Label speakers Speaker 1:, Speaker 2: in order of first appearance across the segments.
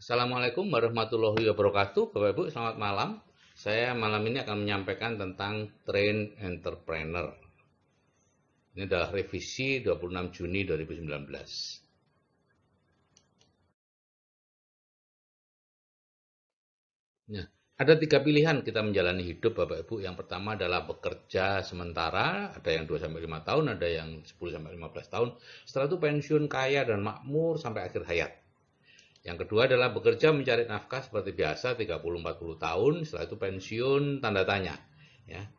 Speaker 1: Assalamualaikum warahmatullahi wabarakatuh. Bapak Ibu, selamat malam. Saya malam ini akan menyampaikan tentang Train Entrepreneur. Ini adalah revisi 26 Juni 2019. Nah, ada 3 pilihan kita menjalani hidup Bapak Ibu. Yang pertama adalah bekerja sementara, ada yang 2-5 tahun, ada yang 10-15 tahun. Setelah itu pensiun kaya dan makmur sampai akhir hayat. Yang kedua adalah bekerja mencari nafkah seperti biasa 30-40 tahun, setelah itu pensiun tanda tanya. Ya.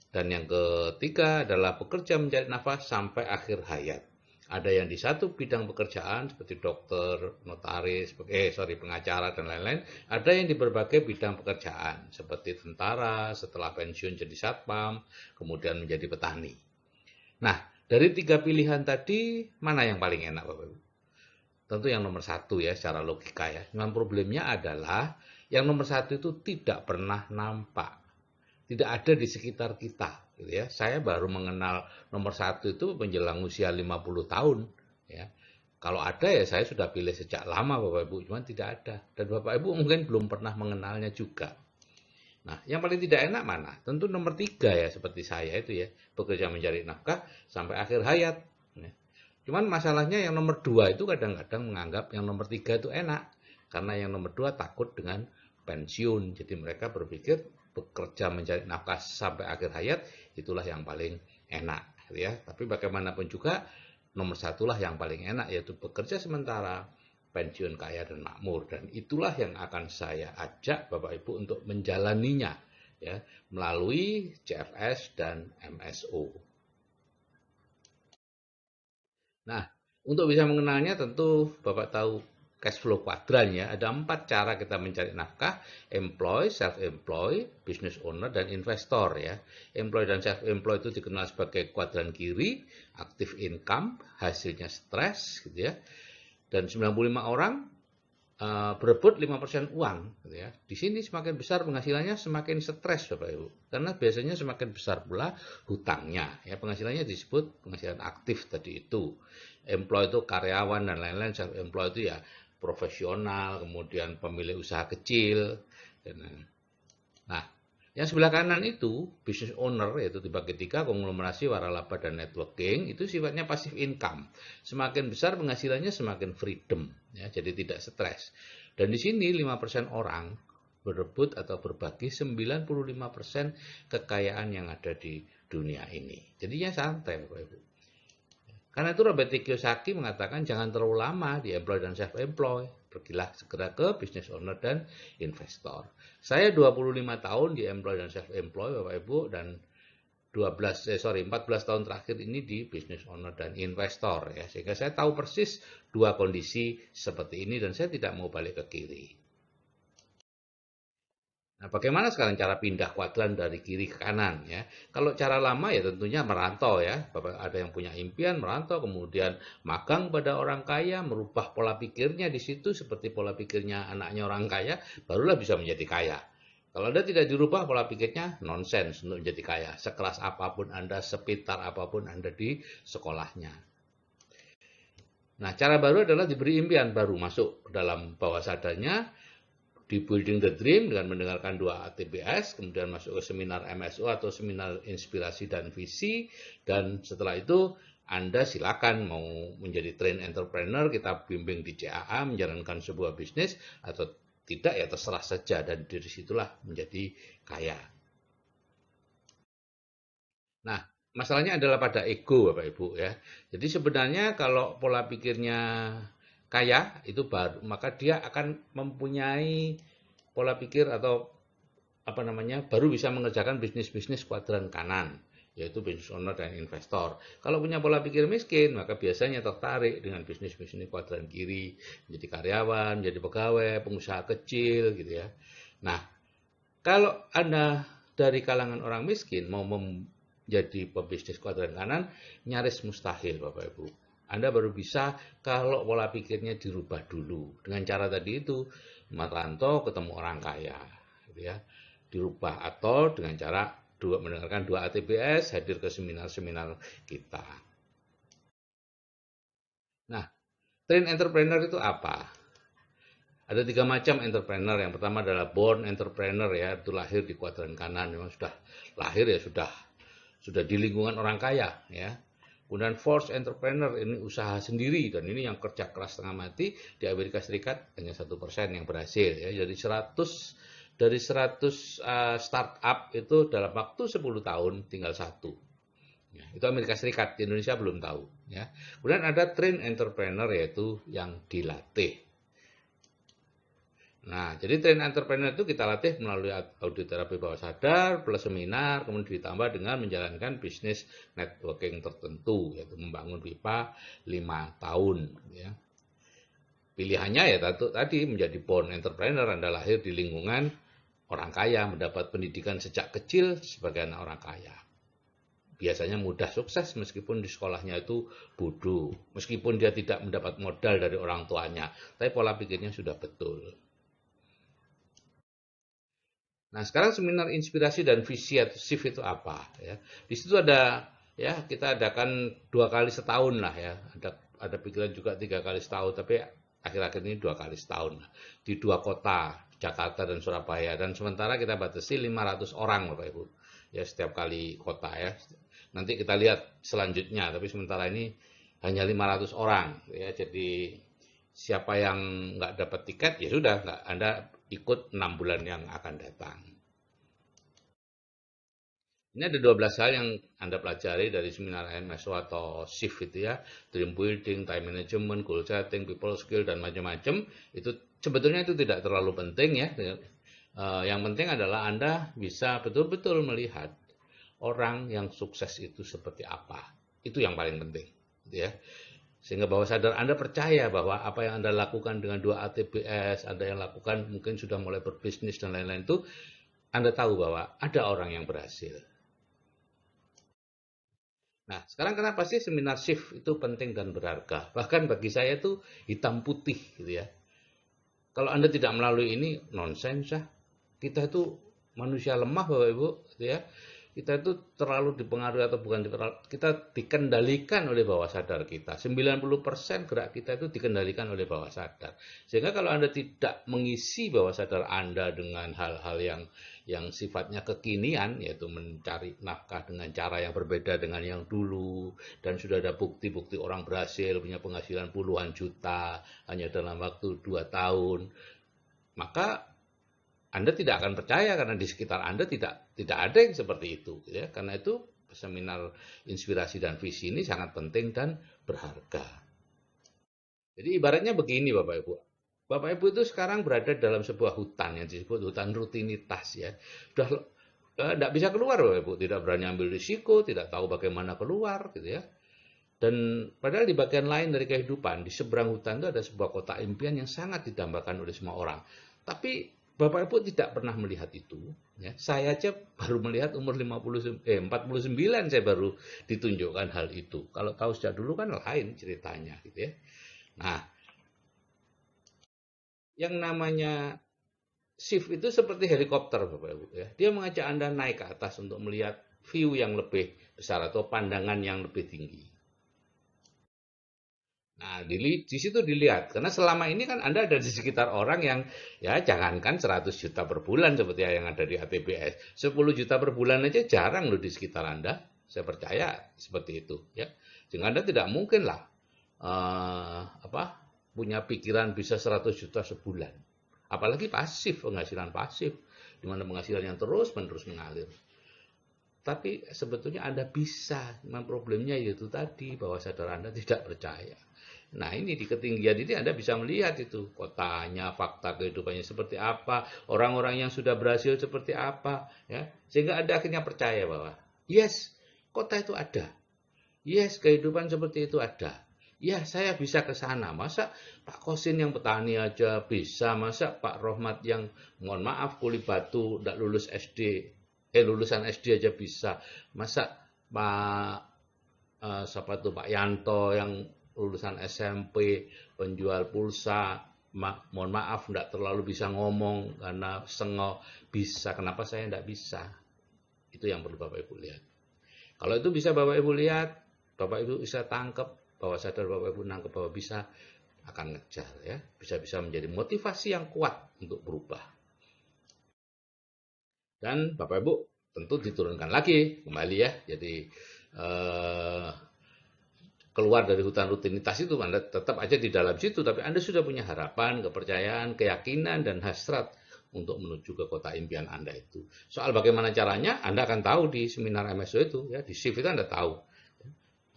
Speaker 1: Dan yang ketiga adalah bekerja mencari nafkah sampai akhir hayat. Ada yang di satu bidang pekerjaan seperti dokter, notaris, pengacara dan lain-lain. Ada yang di berbagai bidang pekerjaan seperti tentara, setelah pensiun jadi satpam, kemudian menjadi petani. Nah, dari 3 pilihan tadi, mana yang paling enak Bapak Ibu? Tentu yang nomor satu ya secara logika ya. Cuman problemnya adalah yang nomor satu itu tidak pernah nampak. Tidak ada di sekitar kita. Gitu ya. Saya baru mengenal nomor satu itu menjelang usia 50 tahun. Ya. Kalau ada ya saya sudah pilih sejak lama Bapak Ibu. Cuman tidak ada. Dan Bapak Ibu mungkin belum pernah mengenalnya juga. Nah, yang paling tidak enak mana? Tentu nomor 3 ya, seperti saya itu ya. Bekerja mencari nafkah sampai akhir hayat. Ya. Cuman masalahnya yang nomor 2 itu kadang-kadang menganggap yang nomor 3 itu enak. Karena yang nomor 2 takut dengan pensiun. Jadi mereka berpikir bekerja mencari nafkah sampai akhir hayat itulah yang paling enak. Ya. Tapi bagaimanapun juga nomor satulah yang paling enak yaitu bekerja sementara, pensiun kaya dan makmur. Dan itulah yang akan saya ajak Bapak Ibu untuk menjalaninya ya, melalui CFS dan MSO. Nah, untuk bisa mengenalnya tentu Bapak tahu cash flow kuadran ya. Ada 4 cara kita mencari nafkah: employ, self-employ, business owner, dan investor ya. Employ dan self-employ itu dikenal sebagai kuadran kiri, active income, hasilnya stres gitu ya. Dan 95 orang berebut 5% uang gitu ya. Di sini semakin besar penghasilannya semakin stres Bapak Ibu. Karena biasanya semakin besar pula hutangnya ya. Penghasilannya disebut penghasilan aktif tadi itu. Employee itu karyawan dan lain-lain, self employed itu ya profesional, kemudian pemilik usaha kecil dan nah, yang sebelah kanan itu business owner yaitu dibagi 3 konglomerasi, waralaba dan networking itu sifatnya passive income. Semakin besar penghasilannya semakin freedom ya, jadi tidak stres. Dan di sini 5% orang berebut atau berbagi 95% kekayaan yang ada di dunia ini. Jadinya santai Bapak Ibu. Karena itu Robert Kiyosaki mengatakan jangan terlalu lama di employ dan self-employ. Pergilah segera ke business owner dan investor. Saya 25 tahun di employ dan self-employ Bapak Ibu dan 14 tahun terakhir ini di business owner dan investor ya. Sehingga saya tahu persis dua kondisi seperti ini dan saya tidak mau balik ke kiri. Nah, bagaimana sekarang cara pindah kuadran dari kiri ke kanan ya? Kalau cara lama ya tentunya merantau ya. Bapak ada yang punya impian merantau, kemudian magang pada orang kaya, merubah pola pikirnya di situ seperti pola pikirnya anaknya orang kaya, barulah bisa menjadi kaya. Kalau Anda tidak dirubah pola pikirnya, nonsens untuk menjadi kaya. Sekelas apapun Anda, sepintar apapun Anda di sekolahnya. Nah, cara baru adalah diberi impian baru masuk ke dalam bawah sadarnya, di Building the Dream dengan mendengarkan 2 ATBS, kemudian masuk ke seminar MSO atau seminar inspirasi dan visi, dan setelah itu Anda silakan mau menjadi train entrepreneur, kita bimbing di CAA menjalankan sebuah bisnis atau tidak ya terserah saja, dan dari situlah menjadi kaya. Nah, masalahnya adalah pada ego Bapak Ibu ya. Jadi sebenarnya kalau pola pikirnya kaya itu baru, maka dia akan mempunyai pola pikir atau apa namanya baru bisa mengerjakan bisnis-bisnis kuadran kanan yaitu business owner dan investor. Kalau punya pola pikir miskin maka biasanya tertarik dengan bisnis-bisnis kuadran kiri, menjadi karyawan, menjadi pegawai, pengusaha kecil gitu ya. Nah, kalau Anda dari kalangan orang miskin mau menjadi pebisnis kuadran kanan nyaris mustahil Bapak Ibu. Anda baru bisa kalau pola pikirnya dirubah dulu dengan cara tadi itu merantau ketemu orang kaya gitu ya, dirubah atau dengan cara mendengarkan 2 ATBS, hadir ke seminar-seminar kita. Nah, train entrepreneur itu apa? Ada 3 macam entrepreneur. Yang pertama adalah born entrepreneur, ya, itu lahir di kuadran kanan, memang sudah lahir ya sudah di lingkungan orang kaya, ya. Kemudian forced entrepreneur, ini usaha sendiri, dan ini yang kerja keras setengah mati. Di Amerika Serikat hanya 1% yang berhasil, ya. Jadi 100 startup itu dalam waktu 10 tahun tinggal satu. Ya, itu Amerika Serikat, di Indonesia belum tahu, ya. Kemudian ada trained entrepreneur, yaitu yang dilatih. Nah, jadi train entrepreneur itu kita latih melalui audit terapi bawah sadar, plus seminar, kemudian ditambah dengan menjalankan bisnis networking tertentu, yaitu membangun pipa 5 tahun. Ya. Pilihannya ya tadi menjadi born entrepreneur, Anda lahir di lingkungan orang kaya, mendapat pendidikan sejak kecil sebagai anak orang kaya. Biasanya mudah sukses meskipun di sekolahnya itu bodoh, meskipun dia tidak mendapat modal dari orang tuanya, tapi pola pikirnya sudah betul. Nah, sekarang seminar inspirasi dan visi atau SIF itu apa, ya? Di situ ada, ya, kita adakan 2 kali setahun lah, ya. Ada pikiran juga 3 kali setahun, tapi akhir-akhir ini 2 kali setahun di 2 kota, Jakarta dan Surabaya, dan sementara kita batasi 500 orang, Bapak Ibu. Ya, setiap kali kota, ya. Nanti kita lihat selanjutnya, tapi sementara ini hanya 500 orang, ya. Jadi siapa yang nggak dapat tiket, ya sudah, nggak, Anda ikut 6 bulan yang akan datang. Ini ada 12 hal yang Anda pelajari dari seminar MSO atau SIF itu, ya. Dream building, time management, goal setting, people skill, dan macam-macam. Itu sebetulnya itu tidak terlalu penting, ya. Yang penting adalah Anda bisa betul-betul melihat orang yang sukses itu seperti apa. Itu yang paling penting, ya. Sehingga bawah sadar Anda percaya bahwa apa yang Anda lakukan dengan 2 ATBS, Anda yang lakukan mungkin sudah mulai berbisnis dan lain-lain itu, Anda tahu bahwa ada orang yang berhasil. Nah, sekarang kenapa sih seminar SIF itu penting dan berharga? Bahkan bagi saya itu hitam putih, gitu ya. Kalau Anda tidak melalui ini, nonsens ya. Kita itu manusia lemah, Bapak Ibu, gitu ya. Kita itu terlalu dipengaruhi atau bukan kita dikendalikan oleh bawah sadar kita. 90% gerak kita itu dikendalikan oleh bawah sadar. Sehingga kalau Anda tidak mengisi bawah sadar Anda dengan hal-hal yang sifatnya kekinian, yaitu mencari nafkah dengan cara yang berbeda dengan yang dulu, dan sudah ada bukti-bukti orang berhasil punya penghasilan puluhan juta hanya dalam waktu 2 tahun, maka Anda tidak akan percaya karena di sekitar Anda tidak ada yang seperti itu, ya. Karena itu seminar inspirasi dan visi ini sangat penting dan berharga. Jadi ibaratnya begini, Bapak Ibu. Bapak Ibu itu sekarang berada dalam sebuah hutan yang disebut hutan rutinitas, ya. Sudah tidak bisa keluar, Bapak Ibu, tidak berani ambil risiko, tidak tahu bagaimana keluar, gitu ya. Dan padahal di bagian lain dari kehidupan, di seberang hutan itu ada sebuah kota impian yang sangat didambakan oleh semua orang. Tapi Bapak Ibu tidak pernah melihat itu, ya. Saya aja baru melihat umur 49 saya baru ditunjukkan hal itu. Kalau tahu sejak dulu kan lain ceritanya, gitu ya. Nah, yang namanya shift itu seperti helikopter, Bapak Ibu, ya. Dia mengajak Anda naik ke atas untuk melihat view yang lebih besar atau pandangan yang lebih tinggi. Nah, di situ dilihat. Karena selama ini kan Anda ada di sekitar orang yang, ya, jangankan 100 juta per bulan seperti yang ada di ATBS. 10 juta per bulan aja jarang loh di sekitar Anda. Saya percaya seperti itu, ya. Sehingga Anda tidak mungkin lah punya pikiran bisa 100 juta sebulan. Apalagi pasif, penghasilan pasif, di mana penghasilan yang terus-menerus mengalir. Tapi sebetulnya Anda bisa, memang problemnya yaitu tadi, bahwa sadar Anda tidak percaya. Nah, ini di ketinggian ini Anda bisa melihat itu kotanya, fakta kehidupannya seperti apa, orang-orang yang sudah berhasil seperti apa, ya. Sehingga Anda akhirnya percaya bahwa yes, kota itu ada. Yes, kehidupan seperti itu ada. Ya, saya bisa ke sana. Masa Pak Kosin yang petani aja bisa, masa Pak Rohmat yang, mohon maaf, kuli batu, tidak lulus SD, lulusan SD aja bisa. Masa siapa itu Pak Yanto yang lulusan SMP, penjual pulsa, mohon maaf, tidak terlalu bisa ngomong karena sengok, bisa. Kenapa saya tidak bisa? Itu yang perlu Bapak Ibu lihat. Kalau itu bisa Bapak Ibu lihat, Bapak Ibu bisa tangkap, bahwa sadar Bapak Ibu nangkep bahwa bisa, akan ngejar ya, bisa menjadi motivasi yang kuat untuk berubah. Dan Bapak Ibu tentu diturunkan lagi kembali ya, jadi keluar dari hutan rutinitas itu Anda tetap aja di dalam situ, tapi Anda sudah punya harapan, kepercayaan, keyakinan, dan hasrat untuk menuju ke kota impian Anda itu. Soal bagaimana caranya, Anda akan tahu di seminar MSO itu, ya di shift itu Anda tahu.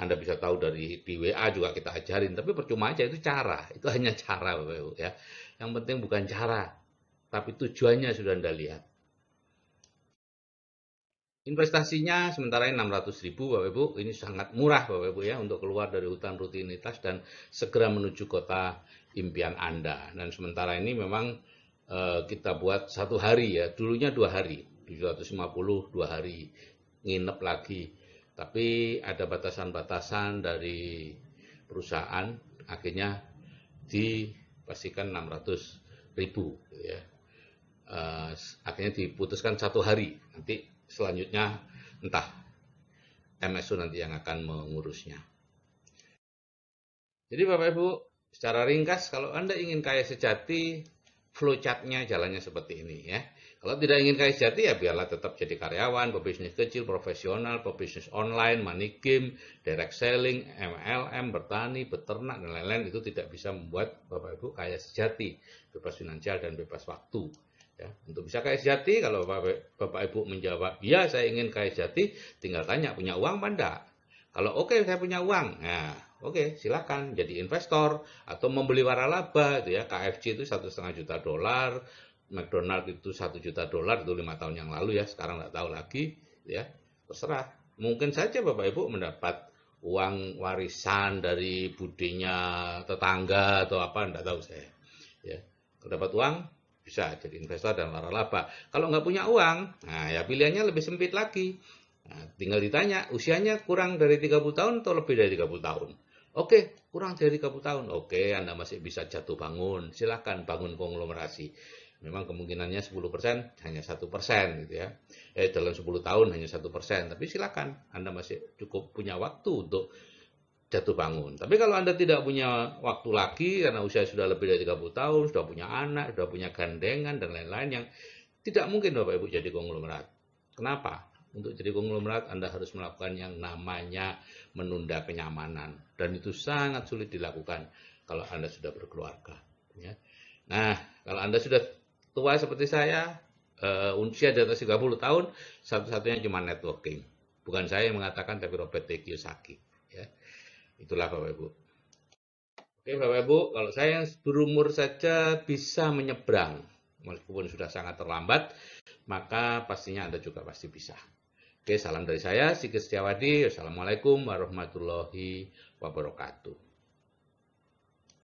Speaker 1: Anda bisa tahu di WA juga kita ajarin, tapi percuma aja itu cara, itu hanya cara Bapak Ibu ya. Yang penting bukan cara, tapi tujuannya sudah Anda lihat. Investasinya sementara ini 600.000 Bapak Ibu, ini sangat murah Bapak Ibu ya untuk keluar dari hutan rutinitas dan segera menuju kota impian Anda. Dan sementara ini memang kita buat 1 hari ya, dulunya 2 hari, 750 2 hari, nginep lagi. Tapi ada batasan-batasan dari perusahaan, akhirnya dipastikan 600.000 ya. Akhirnya diputuskan 1 hari, nanti selanjutnya entah MSO nanti yang akan mengurusnya. Jadi Bapak Ibu, secara ringkas kalau Anda ingin kaya sejati, flowchart-nya jalannya seperti ini ya. Kalau tidak ingin kaya sejati ya biarlah tetap jadi karyawan, pebisnis kecil, profesional, pebisnis online, money game, direct selling, MLM, bertani, beternak, dan lain-lain, itu tidak bisa membuat Bapak Ibu kaya sejati, bebas finansial dan bebas waktu. Ya, untuk bisa kaya sejati, kalau Bapak Ibu menjawab, ya saya ingin kaya sejati, tinggal tanya punya uang apa enggak. Kalau oke saya punya uang, nah oke silakan jadi investor atau membeli waralaba itu ya. KFC itu $1,5 juta, McDonald itu $1 juta itu 5 tahun yang lalu ya, sekarang nggak tahu lagi ya, terserah. Mungkin saja Bapak Ibu mendapat uang warisan dari budinya tetangga atau apa, nggak tahu saya ya. Kalau dapat uang bisa jadi investor dan waralaba. Kalau nggak punya uang, nah ya pilihannya lebih sempit lagi. Nah, tinggal ditanya, usianya kurang dari 30 tahun atau lebih dari 30 tahun? Oke, kurang dari 30 tahun. Oke, Anda masih bisa jatuh bangun. Silahkan bangun konglomerasi. Memang kemungkinannya 10%, hanya 1% gitu ya. Dalam 10 tahun hanya 1%. Tapi silakan, Anda masih cukup punya waktu untuk jatuh bangun. Tapi kalau Anda tidak punya waktu lagi, karena usia sudah lebih dari 30 tahun, sudah punya anak, sudah punya gandengan, dan lain-lain yang tidak mungkin Bapak Ibu jadi konglomerat. Kenapa? Untuk jadi konglomerat Anda harus melakukan yang namanya menunda kenyamanan. Dan itu sangat sulit dilakukan kalau Anda sudah berkeluarga. Ya. Nah, kalau Anda sudah tua seperti saya, usia di atas 30 tahun, satu-satunya cuma networking. Bukan saya yang mengatakan, tapi Robert T. Kiyosaki. Ya. Itulah Bapak Ibu. Oke Bapak Ibu, kalau saya yang berumur saja bisa menyeberang, meskipun sudah sangat terlambat, maka pastinya Anda juga pasti bisa. Oke, salam dari saya, Sigit Setiawadi. Wassalamualaikum warahmatullahi wabarakatuh.